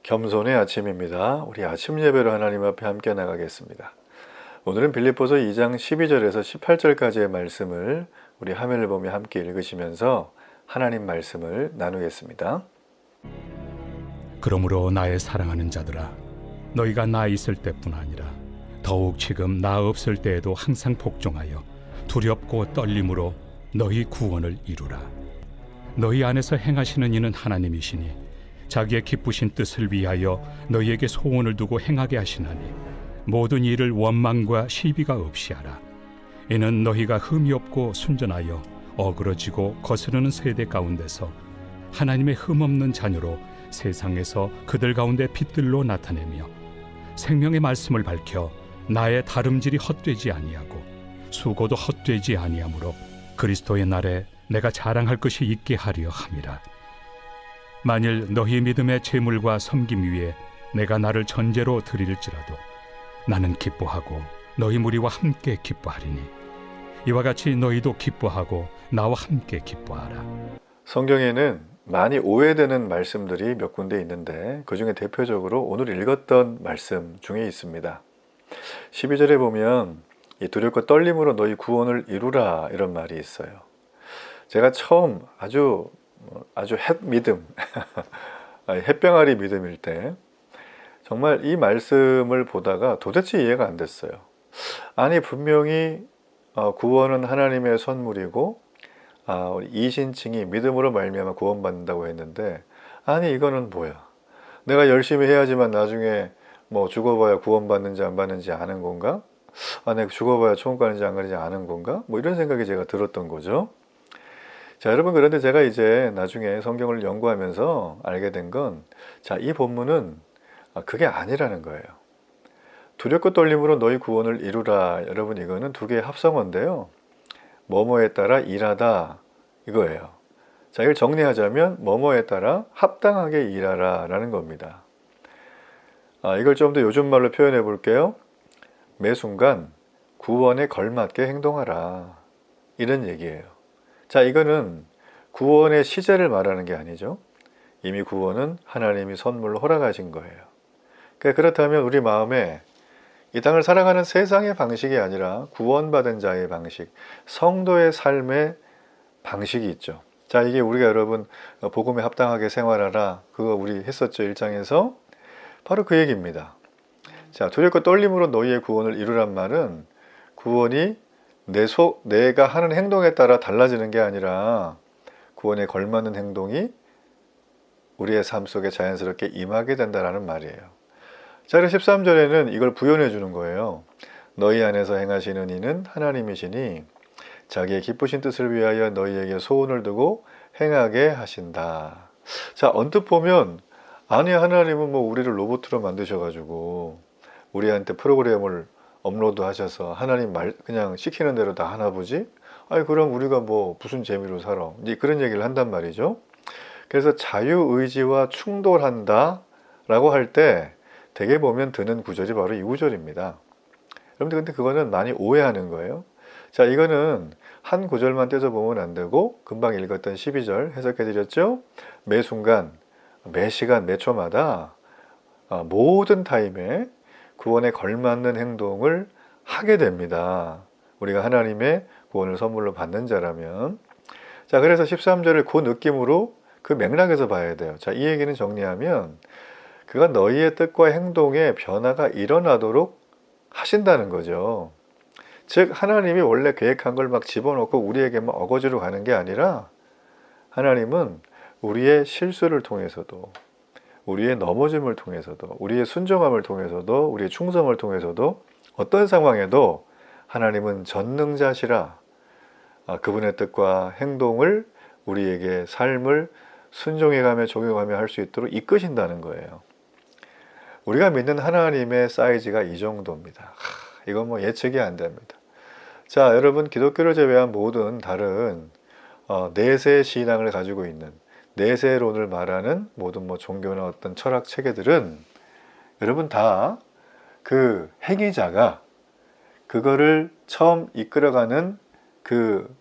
겸손의 아침입니다. 우리 아침 예배로 하나님 앞에 함께 나가겠습니다. 오늘은 빌립보서 2장 12절에서 18절까지의 말씀을 우리 화면을 보며 함께 읽으시면서 하나님 말씀을 나누겠습니다. 그러므로 나의 사랑하는 자들아, 너희가 나 있을 때뿐 아니라 더욱 지금 나 없을 때에도 항상 복종하여 두렵고 떨림으로 너희 구원을 이루라. 너희 안에서 행하시는 이는 하나님이시니 자기의 기쁘신 뜻을 위하여 너희에게 소원을 두고 행하게 하시나니 모든 일을 원망과 시비가 없이 하라. 이는 너희가 흠이 없고 순전하여 어그러지고 거스르는 세대 가운데서 하나님의 흠없는 자녀로 세상에서 그들 가운데 빛들로 나타내며 생명의 말씀을 밝혀 나의 다름질이 헛되지 아니하고 수고도 헛되지 아니하므로 그리스도의 날에 내가 자랑할 것이 있게 하려 함이라. 만일 너희 믿음의 재물과 섬김 위에 내가 나를 전제로 드릴지라도 나는 기뻐하고 너희 무리와 함께 기뻐하리니 이와 같이 너희도 기뻐하고 나와 함께 기뻐하라. 성경에는 많이 오해되는 말씀들이 몇 군데 있는데 그 중에 대표적으로 오늘 읽었던 말씀 중에 있습니다. 12절에 보면 이 두렵고 떨림으로 너희 구원을 이루라 이런 말이 있어요. 제가 처음 아주 햇 믿음, 햇병아리 믿음일 때 정말 이 말씀을 보다가 도대체 이해가 안 됐어요. 아니 분명히 구원은 하나님의 선물이고 우리 이신칭이 믿음으로 말미암아 구원받는다고 했는데 아니 이거는 뭐야? 내가 열심히 해야지만 나중에 뭐 죽어봐야 구원받는지 안 받는지 아는 건가? 내가 죽어봐야 천국 가는지 안 가는지 아는 건가? 뭐 이런 생각이 제가 들었던 거죠. 자, 여러분, 그런데 제가 이제 나중에 성경을 연구하면서 알게 된 건, 자, 이 본문은 그게 아니라는 거예요. 두렵고 떨림으로 너희 구원을 이루라. 여러분, 이거는 두 개의 합성어인데요. 뭐뭐에 따라 일하다. 이거예요. 자, 이걸 정리하자면, 뭐뭐에 따라 합당하게 일하라. 라는 겁니다. 이걸 좀 더 요즘 말로 표현해 볼게요. 매 순간 구원에 걸맞게 행동하라. 이런 얘기예요. 자, 이거는 구원의 시제를 말하는 게 아니죠. 이미 구원은 하나님이 선물로 허락하신 거예요. 그렇다면 우리 마음에 이 땅을 살아가는 세상의 방식이 아니라 구원받은 자의 방식, 성도의 삶의 방식이 있죠. 자, 이게 우리가 여러분 복음에 합당하게 생활하라 그거 우리 했었죠. 1장에서 바로 그 얘기입니다. 자, 두렵고 떨림으로 너희의 구원을 이루란 말은 구원이 내가 하는 행동에 따라 달라지는 게 아니라 구원에 걸맞는 행동이 우리의 삶 속에 자연스럽게 임하게 된다는 말이에요. 자, 그래서 13절에는 이걸 부연해 주는 거예요. 너희 안에서 행하시는 이는 하나님이시니 자기의 기쁘신 뜻을 위하여 너희에게 소원을 두고 행하게 하신다. 자, 언뜻 보면 아니 하나님은 뭐 우리를 로봇으로 만드셔가지고 우리한테 프로그램을 업로드 하셔서 하나님 말 그냥 시키는 대로 다 하나 보지? 아니 그럼 우리가 뭐 무슨 재미로 살아? 이제 그런 얘기를 한단 말이죠. 그래서 자유의지와 충돌한다 라고 할 때 대개 보면 드는 구절이 바로 이 구절입니다. 여러분들 근데 그거는 많이 오해하는 거예요. 자, 이거는 한 구절만 떼서보면 안 되고 금방 읽었던 12절 해석해 드렸죠. 매 순간, 매 시간, 매 초마다 모든 타임에 구원에 걸맞는 행동을 하게 됩니다. 우리가 하나님의 구원을 선물로 받는 자라면. 자, 그래서 13절을 그 느낌으로 그 맥락에서 봐야 돼요. 자, 이 얘기는 정리하면 그가 너희의 뜻과 행동에 변화가 일어나도록 하신다는 거죠. 즉 하나님이 원래 계획한 걸 막 집어넣고 우리에게만 어거지로 가는 게 아니라 하나님은 우리의 실수를 통해서도 우리의 넘어짐을 통해서도 우리의 순종함을 통해서도 우리의 충성을 통해서도 어떤 상황에도 하나님은 전능자시라 그분의 뜻과 행동을 우리에게 삶을 순종해가며 적용하며 할 수 있도록 이끄신다는 거예요. 우리가 믿는 하나님의 사이즈가 이 정도입니다. 이건 뭐 예측이 안 됩니다. 자, 여러분 기독교를 제외한 모든 다른 내세 신앙을 가지고 있는 내세론을 말하는 모든 뭐 종교나 어떤 철학 체계들은 여러분 다 그 행위자가 그거를 처음 이끌어가는 그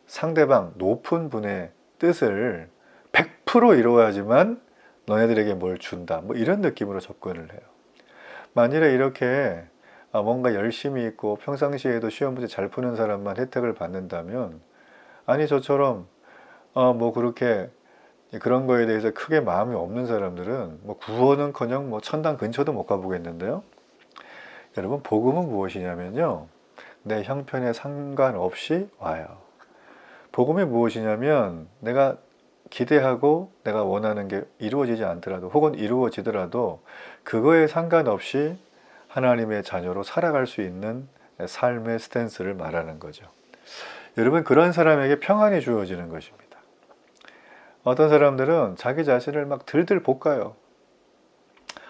상대방 높은 분의 뜻을 100% 이루어야지만 너네들에게 뭘 준다. 뭐 이런 느낌으로 접근을 해요. 만일에 이렇게 뭔가 열심히 있고 평상시에도 시험 문제 잘 푸는 사람만 혜택을 받는다면, 아니 저처럼 뭐 그렇게 그런 거에 대해서 크게 마음이 없는 사람들은 뭐 구원은커녕 뭐 천당 근처도 못 가보겠는데요. 여러분, 복음은 무엇이냐면요, 내 형편에 상관없이 와요. 복음이 무엇이냐면, 내가 기대하고 내가 원하는 게 이루어지지 않더라도, 혹은 이루어지더라도 그거에 상관없이 하나님의 자녀로 살아갈 수 있는 삶의 스탠스를 말하는 거죠. 여러분, 그런 사람에게 평안이 주어지는 것입니다. 어떤 사람들은 자기 자신을 막 들들 볶아요.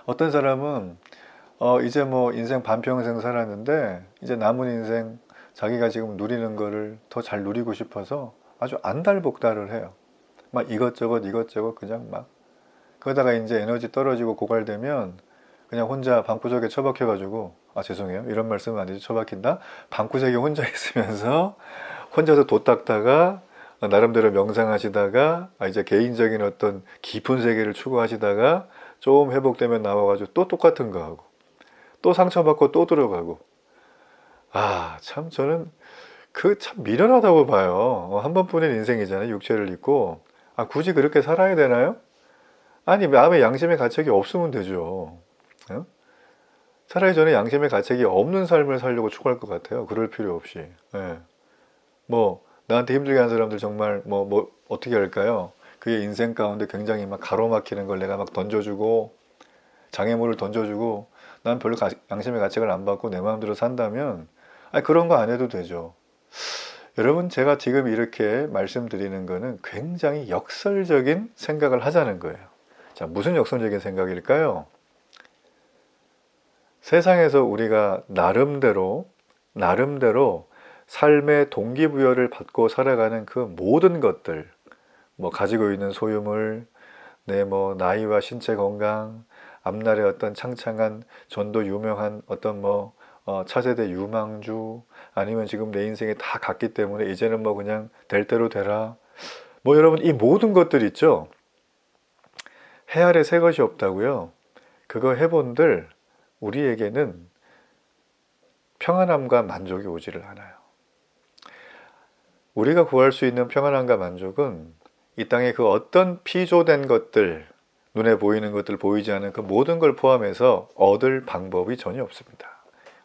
어떤 사람은 이제 뭐 인생 반평생 살았는데 이제 남은 인생 자기가 지금 누리는 거를 더 잘 누리고 싶어서 아주 안달복달을 해요. 막 이것저것 그냥 막, 그러다가 이제 에너지 떨어지고 고갈되면 그냥 혼자 방구석에 처박혀가지고, 죄송해요, 이런 말씀은 안 되죠. 처박힌다? 방구석에 혼자 있으면서 혼자서 돛 닦다가 나름대로 명상하시다가 이제 개인적인 어떤 깊은 세계를 추구하시다가 좀 회복되면 나와가지고 또 똑같은 거 하고, 또 상처받고 또 들어가고. 참 저는 그 참 미련하다고 봐요. 한 번뿐인 인생이잖아요. 육체를 입고. 굳이 그렇게 살아야 되나요? 아니, 마음에 양심의 가책이 없으면 되죠. 차라리 저는 양심의 가책이 없는 삶을 살려고 추구할 것 같아요. 그럴 필요 없이. 뭐 나한테 힘들게 하는 사람들 정말 뭐 어떻게 할까요? 그의 인생 가운데 굉장히 막 가로막히는 걸 내가 막 던져주고, 장애물을 던져주고, 난 별로 양심의 가책을 안 받고 내 마음대로 산다면 그런 거 안 해도 되죠. 여러분, 제가 지금 이렇게 말씀드리는 거는 굉장히 역설적인 생각을 하자는 거예요. 자, 무슨 역설적인 생각일까요? 세상에서 우리가 나름대로 삶의 동기부여를 받고 살아가는 그 모든 것들, 뭐 가지고 있는 소유물, 내 뭐 나이와 신체 건강, 앞날의 어떤 창창한 전도 유명한 어떤 차세대 유망주, 아니면 지금 내 인생에 다 갔기 때문에 이제는 뭐 그냥 될 대로 되라. 뭐 여러분, 이 모든 것들 있죠? 해 아래 새 것이 없다고요? 그거 해본들 우리에게는 평안함과 만족이 오지를 않아요. 우리가 구할 수 있는 평안함과 만족은 이 땅의 그 어떤 피조된 것들, 눈에 보이는 것들, 보이지 않는 그 모든 걸 포함해서 얻을 방법이 전혀 없습니다.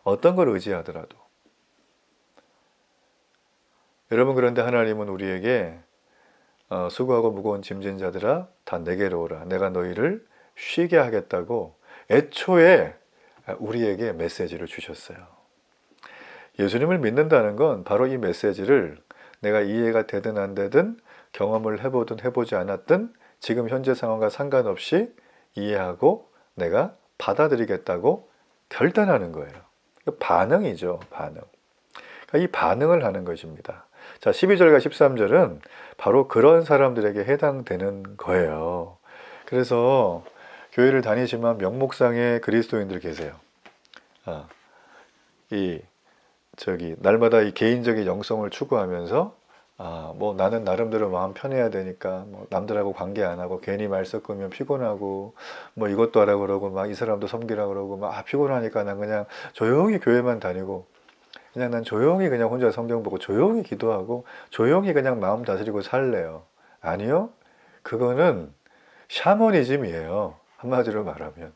어떤 걸 의지하더라도. 여러분, 그런데 하나님은 우리에게 수고하고 무거운 짐진 자들아 다 내게로 오라, 내가 너희를 쉬게 하겠다고 애초에 우리에게 메시지를 주셨어요. 예수님을 믿는다는 건 바로 이 메시지를 내가 이해가 되든 안 되든, 경험을 해보든 해보지 않았든 지금 현재 상황과 상관없이 이해하고 내가 받아들이겠다고 결단하는 거예요. 반응이죠, 반응. 그러니까 이 반응을 하는 것입니다. 자, 12절과 13절은 바로 그런 사람들에게 해당되는 거예요. 그래서 교회를 다니지만 명목상의 그리스도인들 계세요. 날마다 이 개인적인 영성을 추구하면서 뭐 나는 나름대로 마음 편해야 되니까 뭐 남들하고 관계 안 하고 괜히 말 섞으면 피곤하고 뭐 이것도 하라 그러고 막 이 사람도 섬기라 그러고 막 피곤하니까 난 그냥 조용히 교회만 다니고, 그냥 난 조용히 그냥 혼자 성경 보고 조용히 기도하고 조용히 그냥 마음 다스리고 살래요. 아니요, 그거는 샤머니즘이에요. 한마디로 말하면.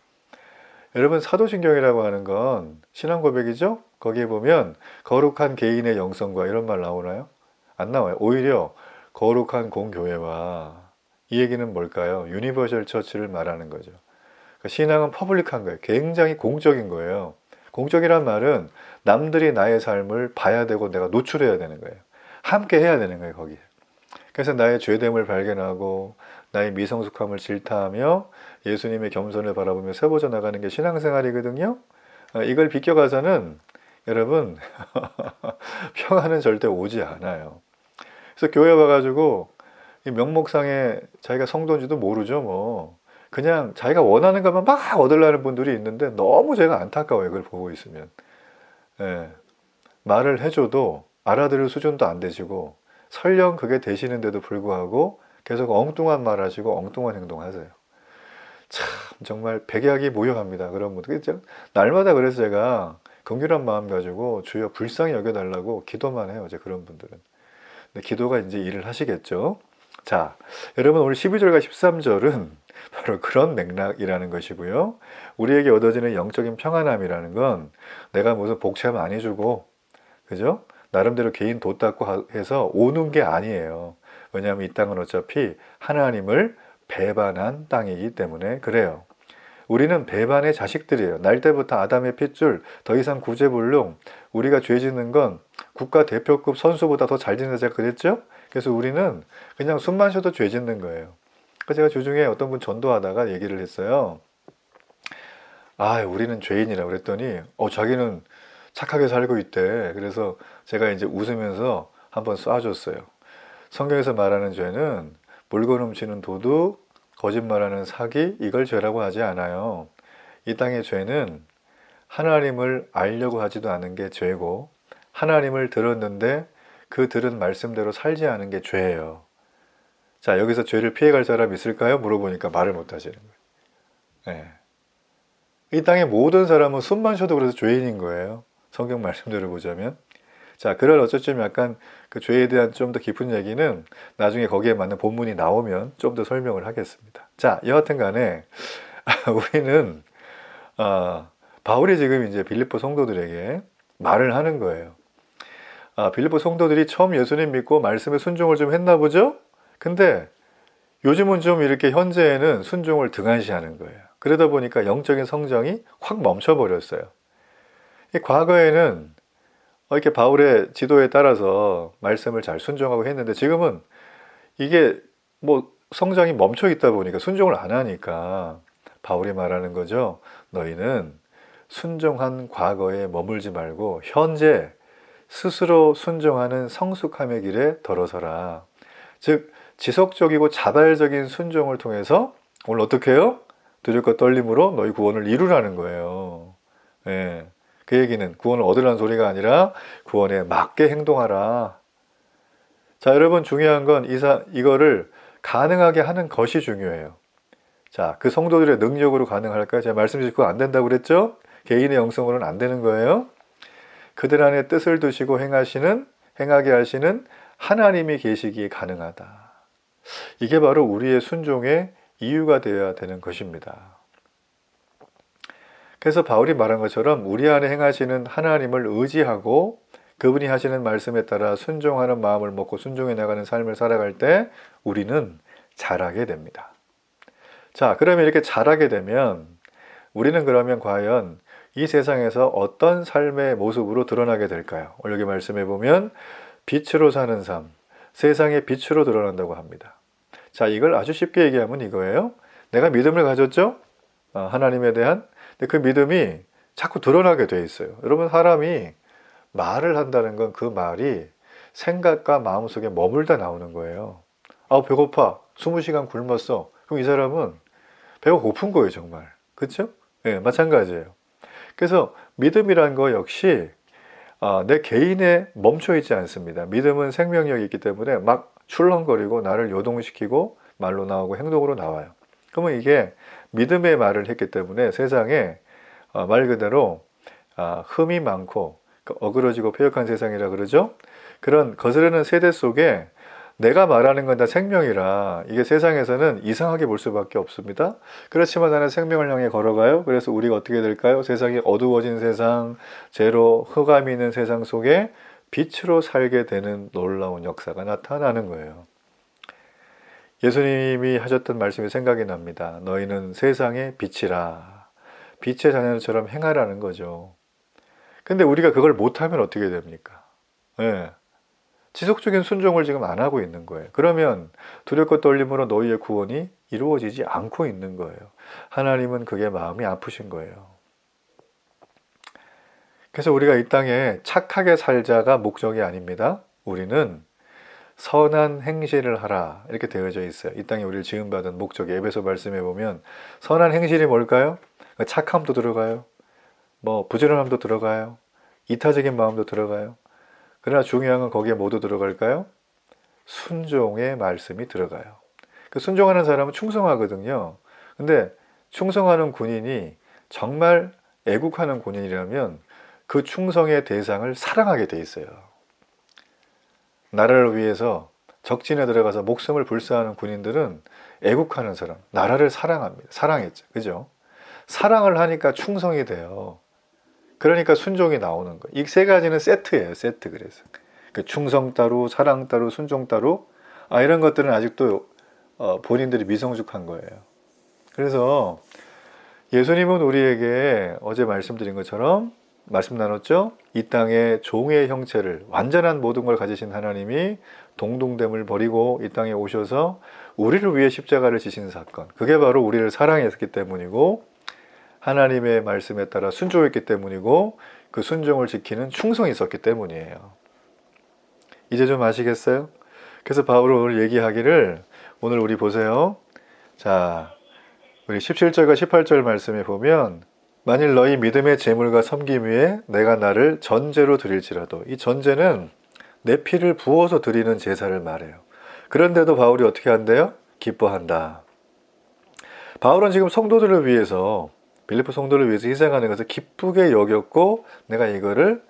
여러분, 사도신경이라고 하는 건 신앙 고백이죠? 거기에 보면 거룩한 개인의 영성과 이런 말 나오나요? 안 나와요. 오히려 거룩한 공교회와, 이 얘기는 뭘까요? 유니버셜 처치를 말하는 거죠. 그러니까 신앙은 퍼블릭한 거예요. 굉장히 공적인 거예요. 공적이란 말은 남들이 나의 삶을 봐야 되고 내가 노출해야 되는 거예요. 함께 해야 되는 거예요, 거기에. 그래서 나의 죄됨을 발견하고 나의 미성숙함을 질타하며 예수님의 겸손을 바라보며 세워져 나가는 게 신앙생활이거든요. 이걸 비껴가서는 여러분 평안은 절대 오지 않아요. 그래서 교회 와가지고 이 명목상에 자기가 성도인지도 모르죠. 뭐 그냥 자기가 원하는 것만 막 얻으려는 분들이 있는데 너무 제가 안타까워요. 그걸 보고 있으면. 말을 해줘도 알아들을 수준도 안 되시고, 설령 그게 되시는데도 불구하고 계속 엉뚱한 말 하시고 엉뚱한 행동하세요. 정말 백약이 모여갑니다. 그런 분들. 그죠? 날마다 그래서 제가 긍휼한 마음 가지고 주여 불쌍히 여겨달라고 기도만 해요. 이제 그런 분들은. 근데 기도가 이제 일을 하시겠죠. 자, 여러분 오늘 12절과 13절은 바로 그런 맥락이라는 것이고요. 우리에게 얻어지는 영적인 평안함이라는 건 내가 무슨 복채 많이 주고, 그죠? 나름대로 개인 도 닦고 해서 오는 게 아니에요. 왜냐하면 이 땅은 어차피 하나님을 배반한 땅이기 때문에 그래요. 우리는 배반의 자식들이에요. 날 때부터 아담의 핏줄, 더 이상 구제불능, 우리가 죄 짓는 건 국가대표급 선수보다 더 잘 지내자 그랬죠? 그래서 우리는 그냥 숨만 쉬어도 죄 짓는 거예요. 그래서 제가 주중에 어떤 분 전도하다가 얘기를 했어요. 우리는 죄인이라 그랬더니 자기는 착하게 살고 있대. 그래서 제가 이제 웃으면서 한번 쏴줬어요. 성경에서 말하는 죄는 물건 훔치는 도둑, 거짓말하는 사기, 이걸 죄라고 하지 않아요. 이 땅의 죄는 하나님을 알려고 하지도 않은 게 죄고, 하나님을 들었는데 그 들은 말씀대로 살지 않은 게 죄예요. 자, 여기서 죄를 피해갈 사람 있을까요? 물어보니까 말을 못 하시는 거예요. 네. 이 땅의 모든 사람은 숨만 쉬어도 그래서 죄인인 거예요. 성경 말씀대로 보자면. 자, 그럴 어쩌면 약간 그 죄에 대한 좀 더 깊은 얘기는 나중에 거기에 맞는 본문이 나오면 좀 더 설명을 하겠습니다. 자, 여하튼 간에 우리는 바울이 지금 이제 빌립보 성도들에게 말을 하는 거예요. 빌립보 성도들이 처음 예수님 믿고 말씀에 순종을 좀 했나 보죠? 근데 요즘은 좀 이렇게 현재에는 순종을 등한시하는 거예요. 그러다 보니까 영적인 성장이 확 멈춰버렸어요. 과거에는 이렇게 바울의 지도에 따라서 말씀을 잘 순종하고 했는데 지금은 이게 뭐 성장이 멈춰 있다 보니까 순종을 안 하니까 바울이 말하는 거죠. 너희는 순종한 과거에 머물지 말고 현재 스스로 순종하는 성숙함의 길에 들어서라. 즉 지속적이고 자발적인 순종을 통해서 오늘 어떻게 해요? 두렵고 떨림으로 너희 구원을 이루라는 거예요. 예. 그 얘기는 구원을 얻으라는 소리가 아니라 구원에 맞게 행동하라. 자, 여러분 중요한 건 이거를 가능하게 하는 것이 중요해요. 자, 그 성도들의 능력으로 가능할까요? 제가 말씀드리고 안 된다고 그랬죠? 개인의 영성으로는 안 되는 거예요. 그들 안에 뜻을 두시고 행하게 하시는 하나님이 계시기에 가능하다. 이게 바로 우리의 순종의 이유가 되어야 되는 것입니다. 그래서 바울이 말한 것처럼 우리 안에 행하시는 하나님을 의지하고 그분이 하시는 말씀에 따라 순종하는 마음을 먹고 순종해 나가는 삶을 살아갈 때 우리는 자라게 됩니다. 자, 그러면 이렇게 자라게 되면 우리는 그러면 과연 이 세상에서 어떤 삶의 모습으로 드러나게 될까요? 오늘 여기 말씀해 보면 빛으로 사는 삶, 세상의 빛으로 드러난다고 합니다. 자, 이걸 아주 쉽게 얘기하면 이거예요. 내가 믿음을 가졌죠? 하나님에 대한. 근데 그 믿음이 자꾸 드러나게 돼 있어요. 여러분, 사람이 말을 한다는 건 그 말이 생각과 마음속에 머물다 나오는 거예요. 배고파. 20시간 굶었어. 그럼 이 사람은 배가 고픈 거예요, 정말. 그렇죠? 네, 마찬가지예요. 그래서 믿음이란 거 역시 내 개인에 멈춰 있지 않습니다. 믿음은 생명력이 있기 때문에 막 출렁거리고 나를 요동시키고 말로 나오고 행동으로 나와요. 그러면 이게 믿음의 말을 했기 때문에 세상에 말 그대로 흠이 많고 어그러지고 폐역한 세상이라 그러죠. 그런 거스르는 세대 속에 내가 말하는 건 다 생명이라 이게 세상에서는 이상하게 볼 수밖에 없습니다. 그렇지만 나는 생명을 향해 걸어가요. 그래서 우리가 어떻게 될까요? 세상이 어두워진 세상, 죄로 흑암이 있는 세상 속에 빛으로 살게 되는 놀라운 역사가 나타나는 거예요. 예수님이 하셨던 말씀이 생각이 납니다. 너희는 세상의 빛이라. 빛의 자녀처럼 행하라는 거죠. 근데 우리가 그걸 못하면 어떻게 됩니까? 네. 지속적인 순종을 지금 안 하고 있는 거예요. 그러면 두렵고 떨림으로 너희의 구원이 이루어지지 않고 있는 거예요. 하나님은 그게 마음이 아프신 거예요. 그래서 우리가 이 땅에 착하게 살자가 목적이 아닙니다. 우리는 선한 행실을 하라 이렇게 되어져 있어요. 이 땅에 우리를 지음받은 목적이 에베소 말씀에 보면 선한 행실이 뭘까요? 착함도 들어가요. 부지런함도 들어가요. 이타적인 마음도 들어가요. 그러나 중요한 건 거기에 모두 들어갈까요? 순종의 말씀이 들어가요. 그 순종하는 사람은 충성하거든요. 근데 충성하는 군인이 정말 애국하는 군인이라면 그 충성의 대상을 사랑하게 돼 있어요. 나라를 위해서 적진에 들어가서 목숨을 불사하는 군인들은 애국하는 사람, 나라를 사랑합니다. 사랑했죠. 그죠? 사랑을 하니까 충성이 돼요. 그러니까 순종이 나오는 거예요. 이 세 가지는 세트예요. 세트. 그래서 그 충성 따로, 사랑 따로, 순종 따로, 이런 것들은 아직도 본인들이 미성숙한 거예요. 그래서 예수님은 우리에게 어제 말씀드린 것처럼 말씀 나눴죠? 이 땅에 종의 형체를, 완전한 모든 걸 가지신 하나님이 동등됨을 버리고 이 땅에 오셔서 우리를 위해 십자가를 지신 사건, 그게 바로 우리를 사랑했기 때문이고 하나님의 말씀에 따라 순종했기 때문이고 그 순종을 지키는 충성이 있었기 때문이에요. 이제 좀 아시겠어요? 그래서 바울은 오늘 얘기하기를, 오늘 우리 보세요. 자, 우리 17절과 18절 말씀에 보면, 만일 너희 믿음의 제물과 섬김 위에 내가 나를 전제로 드릴지라도, 이 전제는 내 피를 부어서 드리는 제사를 말해요. 그런데도 바울이 어떻게 한대요? 기뻐한다. 바울은 지금 성도들을 위해서, 빌립보 성도를 위해서 희생하는 것을 기쁘게 여겼고 내가 이거를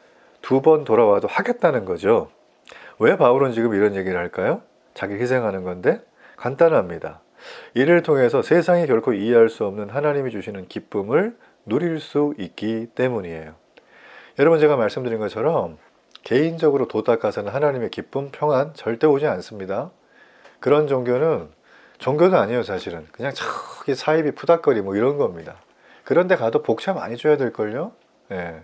2번 돌아와도 하겠다는 거죠. 왜 바울은 지금 이런 얘기를 할까요? 자기 희생하는 건데 간단합니다. 이를 통해서 세상이 결코 이해할 수 없는 하나님이 주시는 기쁨을 누릴 수 있기 때문이에요. 여러분, 제가 말씀드린 것처럼 개인적으로 도닦아서는 하나님의 기쁨, 평안 절대 오지 않습니다. 그런 종교는 아니에요. 사실은 그냥 저기 사이비 푸닥거리 뭐 이런 겁니다. 그런데 가도 복차 많이 줘야 될걸요. 예.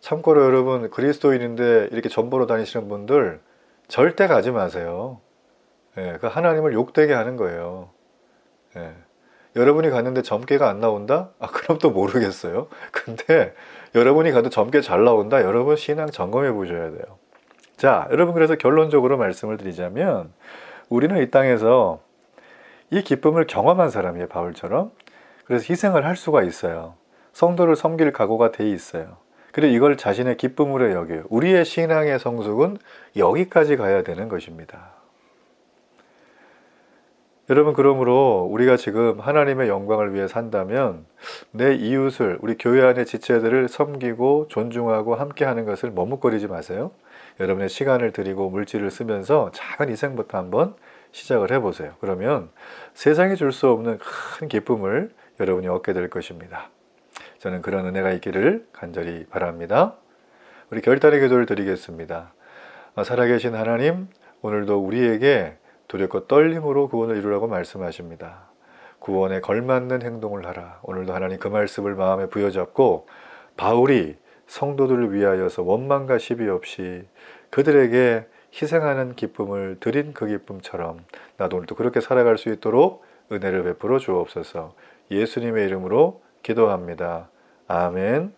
참고로 여러분, 그리스도인인데 이렇게 전보로 다니시는 분들 절대 가지 마세요. 예, 그 하나님을 욕되게 하는 거예요. 예. 여러분이 갔는데 점괘가 안 나온다? 그럼 또 모르겠어요. 근데 여러분이 가도 점괘 잘 나온다? 여러분 신앙 점검해 보셔야 돼요. 자, 여러분, 그래서 결론적으로 말씀을 드리자면 우리는 이 땅에서 이 기쁨을 경험한 사람이에요. 바울처럼. 그래서 희생을 할 수가 있어요. 성도를 섬길 각오가 돼 있어요. 그리고 이걸 자신의 기쁨으로 여겨요. 우리의 신앙의 성숙은 여기까지 가야 되는 것입니다. 여러분, 그러므로 우리가 지금 하나님의 영광을 위해 산다면 내 이웃을, 우리 교회 안의 지체들을 섬기고 존중하고 함께하는 것을 머뭇거리지 마세요. 여러분의 시간을 드리고 물질을 쓰면서 작은 희생부터 한번 시작을 해보세요. 그러면 세상이 줄 수 없는 큰 기쁨을 여러분이 얻게 될 것입니다. 저는 그런 은혜가 있기를 간절히 바랍니다. 우리 결단의 기도를 드리겠습니다. 살아계신 하나님, 오늘도 우리에게 두렵고 떨림으로 구원을 이루라고 말씀하십니다. 구원에 걸맞는 행동을 하라. 오늘도 하나님 그 말씀을 마음에 부여잡고 바울이 성도들을 위하여서 원망과 시비 없이 그들에게 희생하는 기쁨을 드린 그 기쁨처럼 나도 오늘도 그렇게 살아갈 수 있도록 은혜를 베풀어 주옵소서. 예수님의 이름으로 기도합니다. 아멘.